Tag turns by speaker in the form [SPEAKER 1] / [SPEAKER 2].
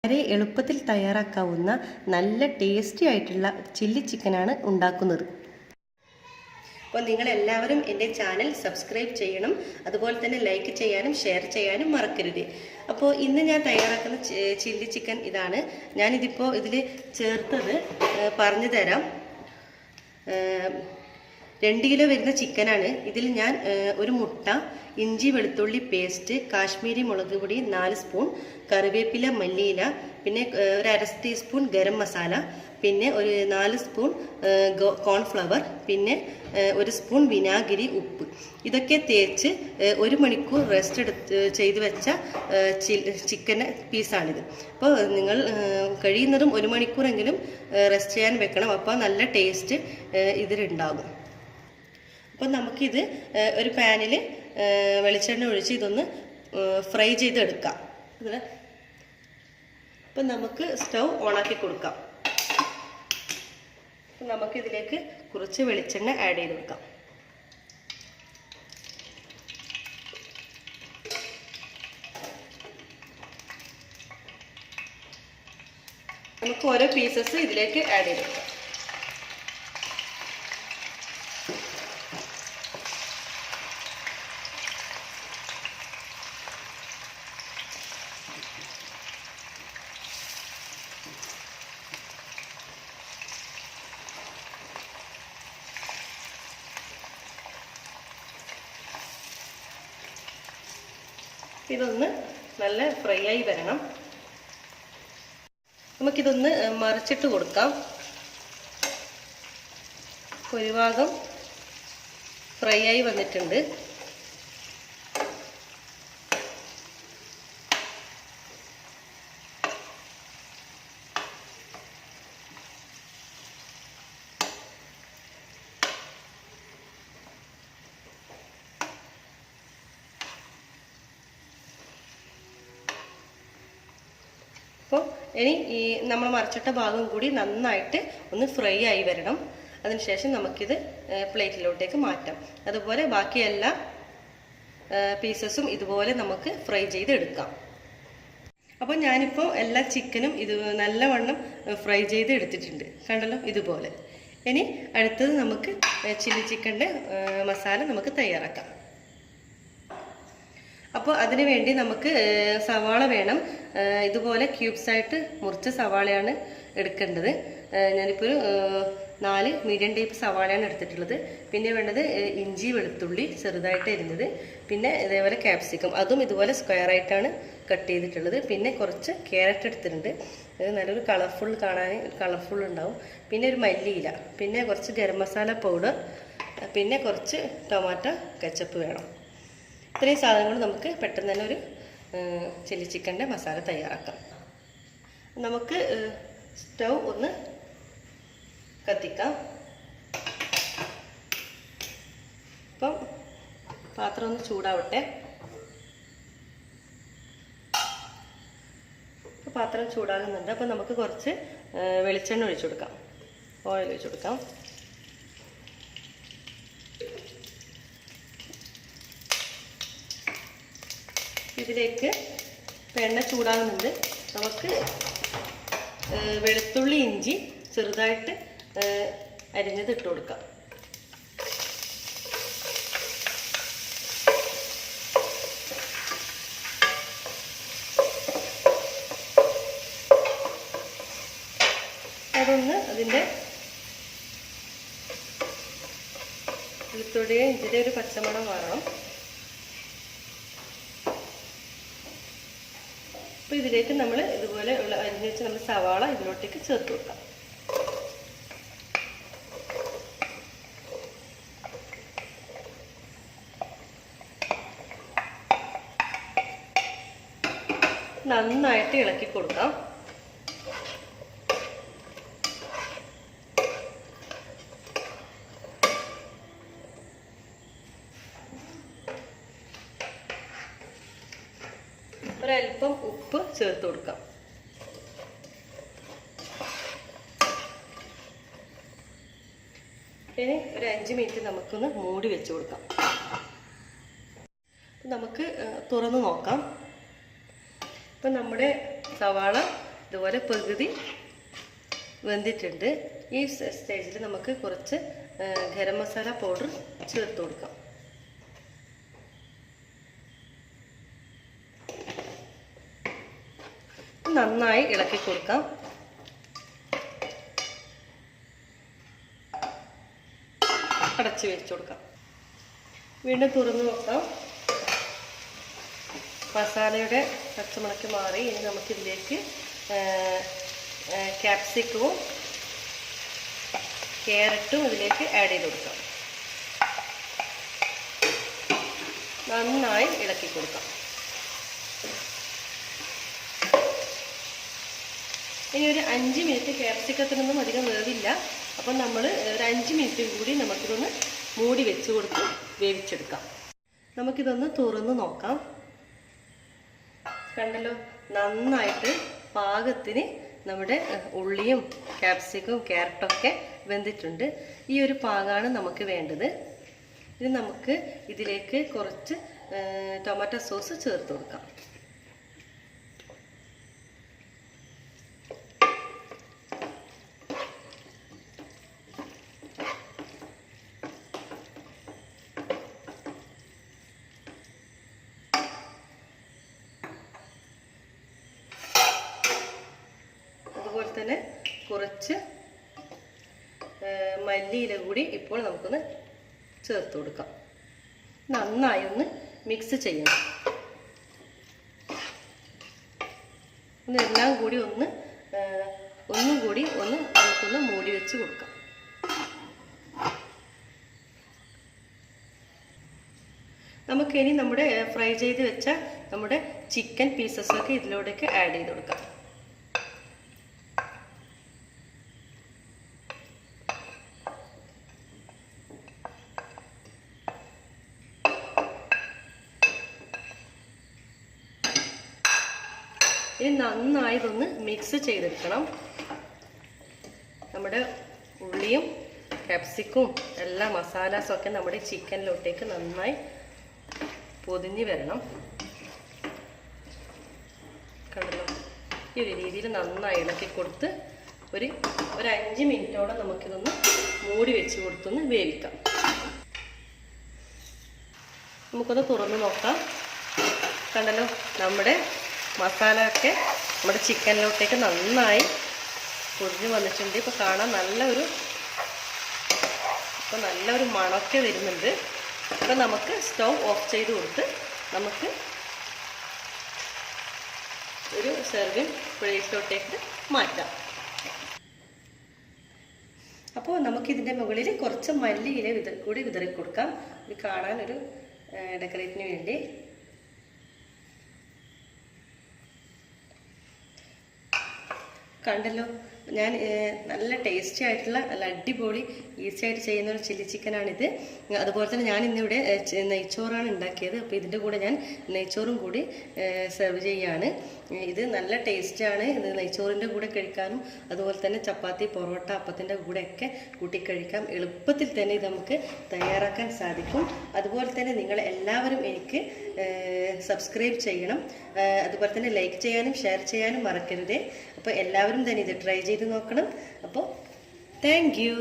[SPEAKER 1] വളരെ എളുപ്പത്തിൽ തയ്യാറാക്കാവുന്ന നല്ല ടേസ്റ്റി ആയിട്ടുള്ള ചില്ലി ചിക്കനാണ് ഉണ്ടാക്കുന്നത്. അപ്പോൾ നിങ്ങളെല്ലാവരും എൻ്റെ ചാനൽ സബ്സ്ക്രൈബ് ചെയ്യണം, അതുപോലെ തന്നെ ലൈക്ക് ചെയ്യാനും ഷെയർ ചെയ്യാനും മറക്കരുത്. അപ്പോൾ ഇന്ന് ഞാൻ തയ്യാറാക്കുന്ന ചില്ലി ചിക്കൻ ഇതാണ്. ഞാനിതിപ്പോൾ ഇതിൽ ചേർത്തത് പറഞ്ഞു തരാം. 2 കിലോ വരുന്ന ചിക്കനാണ്. ഇതിൽ ഞാൻ ഒരു മുട്ട, ഇഞ്ചി വെളുത്തുള്ളി പേസ്റ്റ്, കാശ്മീരി മുളക് പൊടി 4 സ്പൂൺ, കറിവേപ്പില, മല്ലിയില, പിന്നെ ഒരു 1/2 ടീസ്പൂൺ ഗരം മസാല, പിന്നെ ഒരു 4 സ്പൂൺ കോൺഫ്ലവർ, പിന്നെ 1 സ്പൂൺ വിനാഗിരി, ഉപ്പ്, ഇതൊക്കെ തേച്ച് 1 മണിക്കൂർ റെസ്റ്റ് ചെയ്ത് വെച്ച ചിക്കൻ പീസാണിത്. അപ്പോൾ നിങ്ങൾ കഴിയുന്നതും 1 മണിക്കൂറെങ്കിലും റെസ്റ്റ് ചെയ്യാൻ വെക്കണം. അപ്പോൾ നല്ല ടേസ്റ്റ് ഇതിലുണ്ടാകും. അപ്പോൾ നമുക്കിത് ഒരു പാനിൽ വെളിച്ചെണ്ണ ഒഴിച്ച് ഇതൊന്ന് ഫ്രൈ ചെയ്തെടുക്കാം. അപ്പം നമുക്ക് സ്റ്റൗ ഓണാക്കി കൊടുക്കാം. അപ്പം നമുക്കിതിലേക്ക് കുറച്ച് വെളിച്ചെണ്ണ ആഡ് ചെയ്ത് കൊടുക്കാം. നമുക്ക് ഓരോ പീസസ് ഇതിലേക്ക് ആഡ് ചെയ്ത് കൊടുക്കാം. ഇതൊന്ന് നല്ല ഫ്രൈ ആയി വരണം. നമുക്കിതൊന്ന് മറിച്ചിട്ട് കൊടുക്കാം. ഒരു ഭാഗം ഫ്രൈ ആയി വന്നിട്ടുണ്ട്. അപ്പോൾ ഇനി ഈ നമ്മൾ മറിച്ചിട്ട ഭാഗം കൂടി നന്നായിട്ട് ഒന്ന് ഫ്രൈ ആയി വരണം. അതിനുശേഷം നമുക്കിത് പ്ലേറ്റിലോട്ടേക്ക് മാറ്റാം. അതുപോലെ ബാക്കി എല്ലാ പീസസും ഇതുപോലെ നമുക്ക് ഫ്രൈ ചെയ്തെടുക്കാം. അപ്പോൾ ഞാനിപ്പോൾ എല്ലാ ചിക്കനും ഇത് നല്ലവണ്ണം ഫ്രൈ ചെയ്ത് എടുത്തിട്ടുണ്ട്. കണ്ടല്ലോ, ഇതുപോലെ. ഇനി അടുത്തത് നമുക്ക് ചില്ലി ചിക്കൻ്റെ മസാല നമുക്ക് തയ്യാറാക്കാം. അപ്പോൾ അതിന് വേണ്ടി നമുക്ക് സവാള വേണം. ഇതുപോലെ ക്യൂബ്സായിട്ട് മുറിച്ച സവാളയാണ് എടുക്കേണ്ടത്. ഞാനിപ്പോൾ ഒരു 4 മീഡിയം ടൈപ്പ് സവാളയാണ് എടുത്തിട്ടുള്ളത്. പിന്നെ വേണ്ടത് ഇഞ്ചി വെളുത്തുള്ളി ചെറുതായിട്ട് അരിഞ്ഞത്, പിന്നെ ഇതേപോലെ ക്യാപ്സിക്കം, അതും ഇതുപോലെ സ്ക്വയറായിട്ടാണ് കട്ട് ചെയ്തിട്ടുള്ളത്. പിന്നെ കുറച്ച് ക്യാരറ്റ് എടുത്തിട്ടുണ്ട്. നല്ലൊരു കളർഫുൾ ഉണ്ടാവും. പിന്നെ ഒരു മല്ലിയില, പിന്നെ കുറച്ച് ഗരം മസാല പൗഡർ, പിന്നെ കുറച്ച് ടൊമാറ്റോ കെച്ചപ്പ് വേണം. ഇത്രയും സാധനങ്ങൾ നമുക്ക് പെട്ടെന്ന് തന്നെ ഒരു ചില്ലി ചിക്കൻ്റെ മസാല തയ്യാറാക്കാം. നമുക്ക് സ്റ്റൗ ഒന്ന് കത്തിക്കാം. അപ്പം പാത്രം ഒന്ന് ചൂടാവട്ടെ. പാത്രം ചൂടാകുന്നുണ്ട്. അപ്പം നമുക്ക് കുറച്ച് വെളിച്ചെണ്ണ ഒഴിച്ചു കൊടുക്കാം, ഓയിൽ ഒഴിച്ചു കൊടുക്കാം. ഇതിലേക്ക് എണ്ണ ചൂടാകുന്നുണ്ട്. നമുക്ക് വെളുത്തുള്ളി ഇഞ്ചി ചെറുതായിട്ട് അരിഞ്ഞത് ഇട്ട് കൊടുക്കാം. അതൊന്ന് അതിൻ്റെ വെളുത്തുള്ളിയും ഇഞ്ചിയുടെ ഒരു പച്ചമണം മാറണം. അപ്പോൾ ഇതിലേക്ക് നമ്മൾ ഇതുപോലെ ഉള്ള അരിഞ്ഞ് വെച്ച് നമ്മൾ സവാള ഇതിലോട്ടേക്ക് ചേർത്ത് കൊടുക്കാം. നന്നായിട്ട് ഇളക്കി കൊടുക്കാം. ഒരല്പം ഉപ്പ് ചേർത്ത് കൊടുക്കാം. ഇനി ഒരു 5 മിനിറ്റ് നമുക്കൊന്ന് മൂടി വെച്ച് കൊടുക്കാം. നമുക്ക് തുറന്ന് നോക്കാം. ഇപ്പം നമ്മുടെ സവാള ഇതുപോലെ പകുതി വെന്തിട്ടുണ്ട്. ഈ സ്റ്റേജിൽ നമുക്ക് കുറച്ച് ഗരം മസാല പൗഡർ ചേർത്ത് കൊടുക്കാം. നന്നായി ഇളക്കി കൊടുക്കാം. അടച്ചു വെച്ച് കൊടുക്കാം. വീണ്ടും തുറന്ന് നോക്കാം. മസാലയുടെ പച്ചമുളക്ക് മാറി. ഇനി നമുക്കിതിലേക്ക് ക്യാപ്സിക്കവും ക്യാരറ്റും ഇതിലേക്ക് ആഡ് ചെയ്ത് കൊടുക്കാം. നന്നായി ഇളക്കി കൊടുക്കാം. ഇനി ഒരു 5 മിനിറ്റ്, ക്യാപ്സിക്കത്തിനൊന്നും അധികം വേവില്ല, അപ്പം നമ്മൾ ഒരു 5 മിനിറ്റ് കൂടി നമുക്കിതൊന്ന് മൂടി വെച്ച് കൊടുത്ത് വേവിച്ചെടുക്കാം. നമുക്കിതൊന്ന് തുറന്ന് നോക്കാം. കണ്ടല്ലോ, നന്നായിട്ട് പാകത്തിന് നമ്മുടെ ഉള്ളിയും ക്യാപ്സിക്കും ക്യാരറ്റൊക്കെ വെന്തിട്ടുണ്ട്. ഈ ഒരു പാകമാണ് നമുക്ക് വേണ്ടത്. ഇനി നമുക്ക് ഇതിലേക്ക് കുറച്ച് ടൊമാറ്റോ സോസ് ചേർത്ത് കൊടുക്കാം. അതുപോലെ തന്നെ കുറച്ച് മല്ലിയില കൂടി ഇപ്പോൾ നമുക്കൊന്ന് ചേർത്ത് കൊടുക്കാം. നന്നായി ഒന്ന് മിക്സ് ചെയ്യണം. എല്ലാം കൂടി ഒന്നും കൂടി നമുക്കൊന്ന് മൂടി വെച്ച് കൊടുക്കാം. നമുക്കിനി നമ്മുടെ ഫ്രൈ ചെയ്ത് വെച്ച നമ്മുടെ ചിക്കൻ പീസസൊക്കെ ഇതിലൂടെയൊക്കെ ആഡ് ചെയ്ത് കൊടുക്കാം. ഇനി നന്നായി ഇതൊന്ന് മിക്സ് ചെയ്തെടുക്കണം. നമ്മുടെ ഉള്ളിയും ക്യാപ്സിക്കും എല്ലാ മസാലാസൊക്കെ നമ്മുടെ ചിക്കനിലോട്ടേക്ക് നന്നായി പൊതിഞ്ഞ് വരണം. കണ്ടല്ലോ, ഈ ഒരു രീതിയിൽ നന്നായി ഇളക്കി കൊടുത്ത് ഒരു 5 മിനിറ്റോടെ നമുക്കിതൊന്ന് മൂടി വെച്ച് കൊടുത്തൊന്ന് വേവിക്കാം. നമുക്കൊന്ന് തുറന്ന് നോക്കാം. കണ്ടല്ലോ, നമ്മുടെ മസാല ഒക്കെ നമ്മുടെ ചിക്കനിലോട്ടേക്ക് നന്നായി പൊതിഞ്ഞ് വന്നിട്ടുണ്ട്. ഇപ്പോൾ കാണാൻ നല്ലൊരു മണമൊക്കെ വരുന്നുണ്ട്. അപ്പോൾ നമുക്ക് സ്റ്റൗ ഓഫ് ചെയ്ത് കൊടുത്ത് നമുക്ക് ഒരു സെർവിങ് പ്ലേറ്റിലോട്ടേക്ക് മാറ്റാം. അപ്പോൾ നമുക്കിതിൻ്റെ മുകളിൽ കുറച്ച് മല്ലിയില കൂടി വിതറി കൊടുക്കാം. ഇത് കാണാനൊരു ഡെക്കറേറ്റിന് വേണ്ടി. കണ്ടല്ലോ, ഞാൻ നല്ല ടേസ്റ്റി ആയിട്ടുള്ള നല്ല അടിപൊളി ഈസി ആയിട്ട് ചെയ്യുന്ന ഒരു ചില്ലി ചിക്കനാണിത്. അതുപോലെ തന്നെ ഞാൻ ഇന്നിവിടെ നെയ്ച്ചോറാണ് ഉണ്ടാക്കിയത്. അപ്പോൾ ഇതിൻ്റെ കൂടെ ഞാൻ നെയ്ച്ചോറും കൂടി സെർവ് ചെയ്യുകയാണ്. ഇത് നല്ല ടേസ്റ്റാണ്. ഇത് നെയ്ച്ചോറിൻ്റെ കൂടെ കഴിക്കാനും അതുപോലെ തന്നെ ചപ്പാത്തി, പൊറോട്ട, അപ്പത്തിൻ്റെ കൂടെയൊക്കെ കൂട്ടിക്കഴിക്കാം. എളുപ്പത്തിൽ തന്നെ ഇത് നമുക്ക് തയ്യാറാക്കാൻ സാധിക്കും. അതുപോലെ തന്നെ നിങ്ങൾ എല്ലാവരും എനിക്ക് സബ്സ്ക്രൈബ് ചെയ്യണം. അതുപോലെ തന്നെ ലൈക്ക് ചെയ്യാനും ഷെയർ ചെയ്യാനും മറക്കരുതേ. അപ്പോൾ എല്ലാവരും തന്നെ ഇത് ട്രൈ ചെയ്ത് നോക്കണം. അപ്പോൾ താങ്ക് യു.